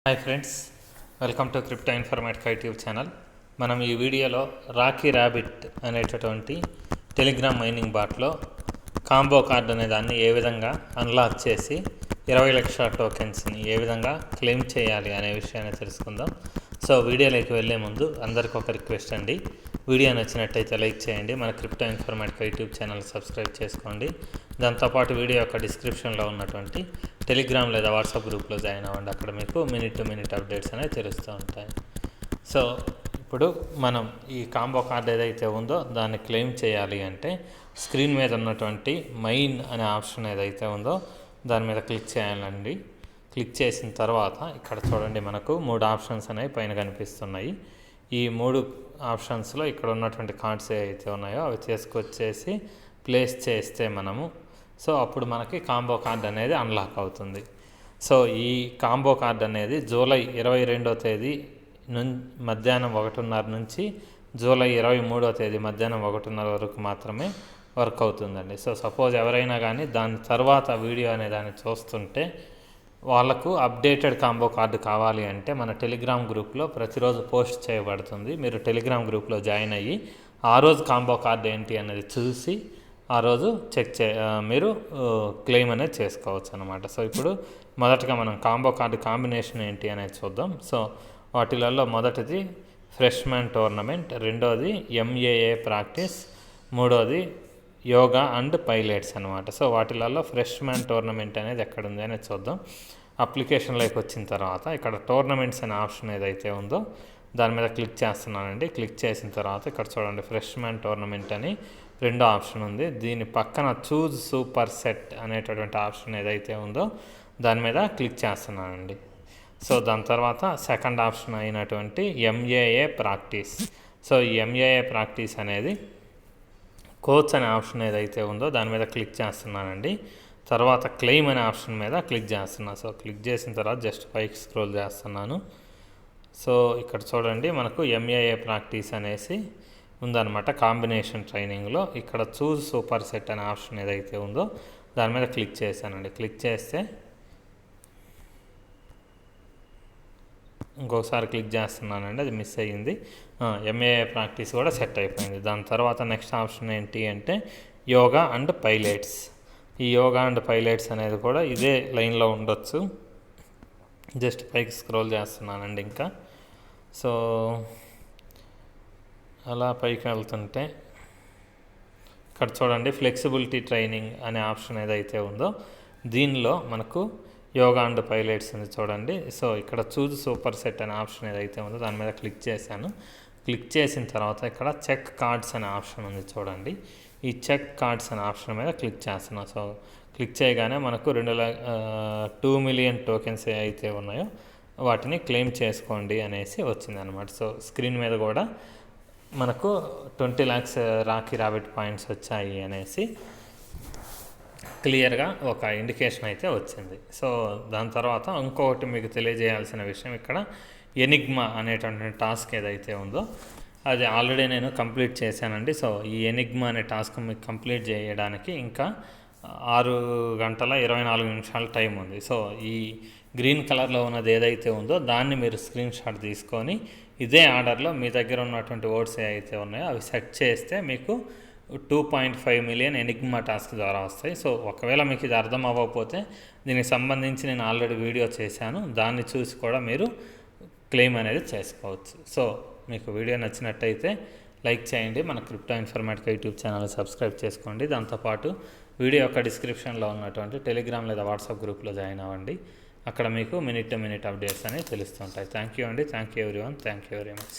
Hi friends, welcome to crypto informatic YouTube channel. మనం ఈ వీడియోలో రాకీ ర్యాబిట్ అనేటటువంటి టెలిగ్రామ్ మైనింగ్ బాట్లో కాంబో కార్డ్ అనే దాన్ని ఏ విధంగా అన్లాక్ చేసి 20 లక్షల టోకెన్స్ని ఏ విధంగా క్లెయిమ్ చేయాలి అనే విషయాన్ని తెలుసుకుందాం. సో వీడియోలోకి వెళ్ళే ముందు అందరికీ ఒక రిక్వెస్ట్ అండి, వీడియో నచ్చినట్టయితే లైక్ చేయండి, మన crypto informatic YouTube channel subscribe చేసుకోండి. దాంతోపాటు వీడియో యొక్క డిస్క్రిప్షన్లో ఉన్నటువంటి టెలిగ్రామ్ లేదా వాట్సాప్ గ్రూప్లో జాయిన్ అవ్వండి. అక్కడ మీకు మినిట్ టు మినిట్ అప్డేట్స్ అనేవి తెలుస్తూ ఉంటాయి. సో ఇప్పుడు మనం ఈ కాంబో కార్డ్ ఏదైతే ఉందో దాన్ని క్లెయిమ్ చేయాలి అంటే స్క్రీన్ మీద ఉన్నటువంటి మైన్ అనే ఆప్షన్ ఏదైతే ఉందో దాని మీద క్లిక్ చేయాలండి. క్లిక్ చేసిన తర్వాత ఇక్కడ చూడండి, మనకు 3 ఆప్షన్స్ అనేవి పైన కనిపిస్తున్నాయి. ఈ 3 ఆప్షన్స్లో ఇక్కడ ఉన్నటువంటి కార్డ్స్ ఏవైతే ఉన్నాయో అవి తీసుకొచ్చేసి ప్లేస్ చేస్తే మనము అప్పుడు మనకి కాంబో కార్డ్ అనేది అన్లాక్ అవుతుంది. సో ఈ కాంబో కార్డ్ అనేది జూలై 22వ తేదీ మధ్యాహ్నం 1:30 నుంచి జూలై 23వ తేదీ మధ్యాహ్నం 1:30 వరకు మాత్రమే వర్క్ అవుతుందండి. సో సపోజ్ ఎవరైనా కానీ దాని తర్వాత వీడియో అనే దాన్ని చూస్తుంటే వాళ్ళకు అప్డేటెడ్ కాంబో కార్డు కావాలి అంటే మన టెలిగ్రామ్ గ్రూప్లో ప్రతిరోజు పోస్ట్ చేయబడుతుంది. మీరు టెలిగ్రామ్ గ్రూప్లో జాయిన్ అయ్యి ఆ రోజు కాంబో కార్డు ఏంటి అనేది చూసి ఆ రోజు మీరు క్లెయిమ్ అనేది చేసుకోవచ్చు అనమాట. సో ఇప్పుడు మొదటగా మనం కాంబో కార్డు కాంబినేషన్ ఏంటి అనేది చూద్దాం. సో వాటిలలో మొదటిది ఫ్రెష్మ్యాన్ టోర్నమెంట్, రెండోది ఎంఏఏ ప్రాక్టీస్, మూడోది యోగా అండ్ పైలట్స్ అనమాట. సో వాటిలలో ఫ్రెష్మ్యాన్ టోర్నమెంట్ అనేది ఎక్కడ ఉంది అనేది చూద్దాం. అప్లికేషన్లోకి వచ్చిన తర్వాత ఇక్కడ టోర్నమెంట్స్ అనే ఆప్షన్ ఏదైతే ఉందో దాని మీద క్లిక్ చేస్తున్నానండి. క్లిక్ చేసిన తర్వాత ఇక్కడ చూడండి, ఫ్రెష్మ్యాన్ టోర్నమెంట్ అని రెండో ఆప్షన్ ఉంది. దీని పక్కన చూజ్ సూపర్ సెట్ అనేటటువంటి ఆప్షన్ ఏదైతే ఉందో దాని మీద క్లిక్ చేస్తున్నానండి. సో దాని తర్వాత సెకండ్ ఆప్షన్ అయినటువంటి ఎంఏఏ ప్రాక్టీస్. సో ఈ ఎంఏఏ ప్రాక్టీస్ అనేది కోచ్ అనే ఆప్షన్ ఏదైతే ఉందో దాని మీద క్లిక్ చేస్తున్నానండి. తర్వాత క్లెయిమ్ అనే ఆప్షన్ మీద క్లిక్ చేస్తున్నాను. సో క్లిక్ చేసిన తర్వాత జస్ట్ పైకి స్క్రోల్ చేస్తున్నాను. సో ఇక్కడ చూడండి, మనకు ఎంఏఏ ప్రాక్టీస్ అనేసి ఉందన్నమాట కాంబినేషన్ ట్రైనింగ్లో. ఇక్కడ చూజ్ సూపర్ సెట్ అనే ఆప్షన్ ఏదైతే ఉందో దాని మీద క్లిక్ చేశానండి. క్లిక్ చేస్తే ఇంకొకసారి క్లిక్ చేస్తున్నానండి, అది మిస్ అయ్యింది. ఎంఏఏ ప్రాక్టీస్ కూడా సెట్ అయిపోయింది. దాని తర్వాత నెక్స్ట్ ఆప్షన్ ఏంటి అంటే యోగా అండ్ పైలట్స్. ఈ యోగా అండ్ పైలట్స్ అనేది కూడా ఇదే లైన్లో ఉండొచ్చు. జస్ట్ పైకి స్క్రోల్ చేస్తున్నానండి ఇంకా. సో అలా పైకి వెళ్తుంటే ఇక్కడ చూడండి, ఫ్లెక్సిబిలిటీ ట్రైనింగ్ అనే ఆప్షన్ ఏదైతే ఉందో దీనిలో మనకు యోగా అండ్ పైలట్స్ ఉంది చూడండి. సో ఇక్కడ చూజ్ సూపర్ సెట్ అనే ఆప్షన్ ఏదైతే ఉందో దాని మీద క్లిక్ చేశాను. క్లిక్ చేసిన తర్వాత ఇక్కడ చెక్ కార్డ్స్ అనే ఆప్షన్ ఉంది చూడండి. ఈ చెక్ కార్డ్స్ అనే ఆప్షన్ మీద క్లిక్ చేస్తున్నాను. సో క్లిక్ చేయగానే మనకు 2 మిలియన్ టోకెన్స్ అయితే ఉన్నాయో వాటిని క్లెయిమ్ చేసుకోండి అనేసి వచ్చిందనమాట. సో స్క్రీన్ మీద కూడా మనకు 20 lakhs రాకీ ర్యాబిట్ పాయింట్స్ వచ్చాయి అనేసి క్లియర్గా ఒక ఇండికేషన్ అయితే వచ్చింది. సో దాని తర్వాత ఇంకొకటి మీకు తెలియజేయాల్సిన విషయం, ఇక్కడ ఎనిగ్మా అనేటువంటి టాస్క్ ఏదైతే ఉందో అది ఆల్రెడీ నేను కంప్లీట్ చేశానండి. సో ఈ ఎనిగ్మా అనే టాస్క్ మీకు కంప్లీట్ చేయడానికి ఇంకా 6 గంటల 24 నిమిషాల టైం ఉంది. సో ఈ గ్రీన్ కలర్లో ఉన్నది ఏదైతే ఉందో దాన్ని మీరు స్క్రీన్ షాట్ తీసుకొని ఇదే ఆర్డర్లో మీ దగ్గర ఉన్నటువంటి ఓట్స్ ఏవైతే ఉన్నాయో అవి సెట్ చేస్తే మీకు 2.5 మిలియన్ ఎనిగ్మా టాస్క్ ద్వారా వస్తాయి. సో ఒకవేళ మీకు ఇది అర్థం అవ్వకపోతే దీనికి సంబంధించి నేను ఆల్రెడీ వీడియో చేశాను, దాన్ని చూసి కూడా మీరు క్లెయిమ్ అనేది చేసుకోవచ్చు. సో మీకు వీడియో నచ్చినట్టయితే లైక్ చేయండి, మన crypto informatic YouTube channel subscribe చేసుకోండి. దాంతోపాటు వీడియో యొక్క డిస్క్రిప్షన్లో ఉన్నటువంటి టెలిగ్రామ్ లేదా వాట్సాప్ గ్రూప్లో జాయిన్ అవ్వండి. అక్కడ మీకు మినిట్ టు మినిట్ అప్డేట్స్ అనేవి తెలుస్తుంటాయి. థ్యాంక్ యూ అండి. Thank you everyone. Thank you very much.